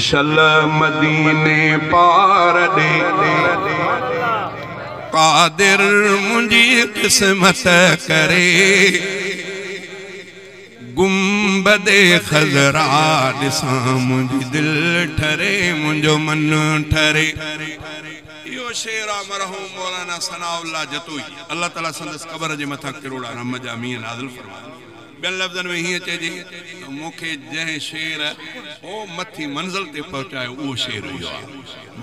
चल मदीने पार दे कादिर मुंजी किस्मत करे गुंबदे खजरा दिसा मुंजी दिल ठरे मुंजो मन ठरे। यो शेरा मरहूम मौलाना सनाउल्लाह जतोई अल्लाह ताला संदस कब्र जे मथा करोड़ा रहम जा मीं नाज़िल फरमाए। बेन लफ्ज़न में ही चेजे तो मुखे जह शेर ओ मथी मंजिल ते पहुंचाए वो शेर हुयो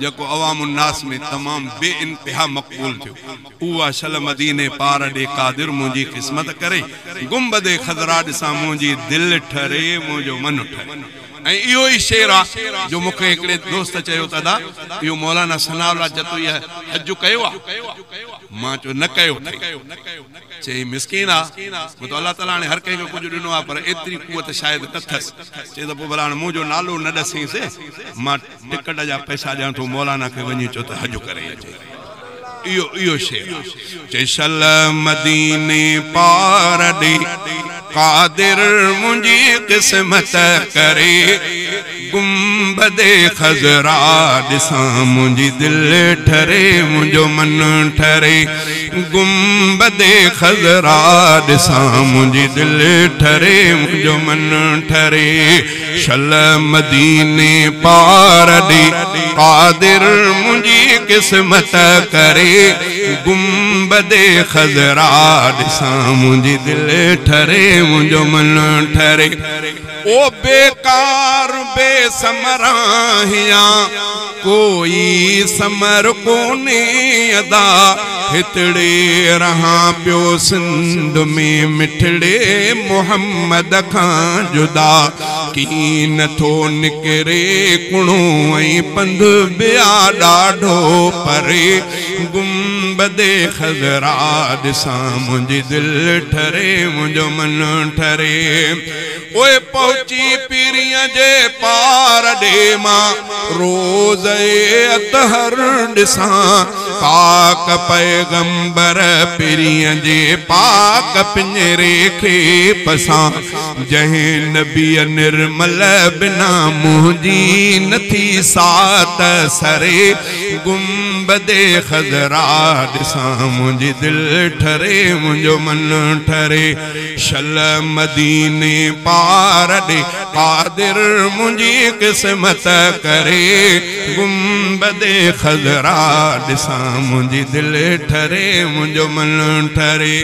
जको अवाम उन्नास में तमाम बेइंतहा मकबूल थियो। उवा शल मदीने पार दे कादिर मुंजी किस्मत करे गुंबदे खजरा दिसा मुंजी दिल ठरे मुंजो मन ठरे। इहो ही शेर आ जो मुखे एकड़े दोस्त चयो तदा यो मौलाना सनाउल्लाह जतोई हज कयो आ मां चो न कयो चई मिस्कीन आ तो अल्लाह ताला ने हर कंहिं कुछ दिनो आ पर एतरी कुवत शायद न थस चई तो भला मुंजो नालो न दसी से मां टिकट जा पैसा ॾियां तो मौलाना के वञी चो तो हज करे अचे। इहो शेर चई चल मदीने पार दे कादिर मुंजी किस्मत करे गुंबदे खजरा दिसा मुंजी दिल ठरे मुंजो मन ठरे गुंबदे खजरा दिसा मुंजी दिल ठरे मुंजो मन ठरे। शल मदीने पार दे कादिर मुंजी किस्मत करे गुंबदे खजरा दिसा मुंजी दिल ठरे मुंजो मन ठरे। ओ बेकार बेसमरा हिया कोई समर कोने अदा हितड़े रहा प्यो सिंध में मिठड़े मोहम्मद खां जुदा की नथो निकरे कुणो ऐं पंध बिया ॾाढो परे गुंबदे खजरा दिसा मुंजी दिल ठरे मुंजो मन ठरे। ओए पहुंची पीरिया जे पार दे मां रोज़ अतहर दिसा पाक पैगंबर पीरिया जे पाक पिंजरे खे पसा जह नबी निर्मल बिना मुंजी नथी सात सरे गुंबदे खजरा दिसा मुंजी दिल ठरे मुंजो मन ठरे। शल मदीने पार दे कादिर मुंजी किस्मत करे गुंबदे खजरा दिसा मुंजी दिल ठरे मुंजो मन ठरे।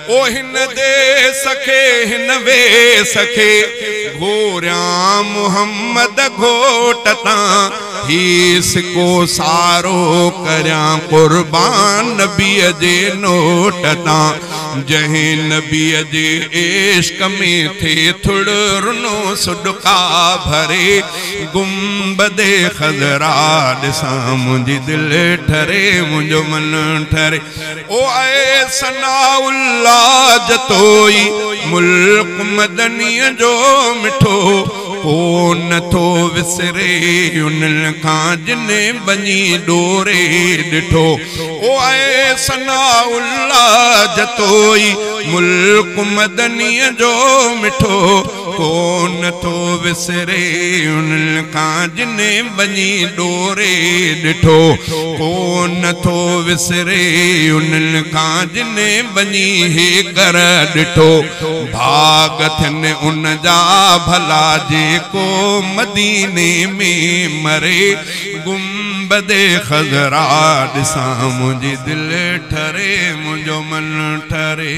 ओ हिन दे सखे हिन वे सखे घोरिया मोहम्मद घोटता हीस को सारो करया कुर्बान नबी जे नोटता जह नबी जे इश्क में थे थुड़ रुनो सुडका भरे गुंबदे खजरा दिसा मुंजी दिल ठरे मुंजो मन ठरे। ओ आए सनाउल्लाह जतोई मुल्क मदनी जो मिठो को नथो विसरे उन खां जिने बनी डोरे डिठो। ओ आए सनाउल्लाह जतोई मुल्क मदनी जो मिठो को नथो विसरे उन खां जिने बनी डोरे डिठो को नथो विसरे उन खां जिने बनी हे कर डिठो भाग थियन उन जा भला जे को मदीने में मरे गुंबदे खजरा दिसा मुंजी दिल ठरे मुंजो मन ठरे।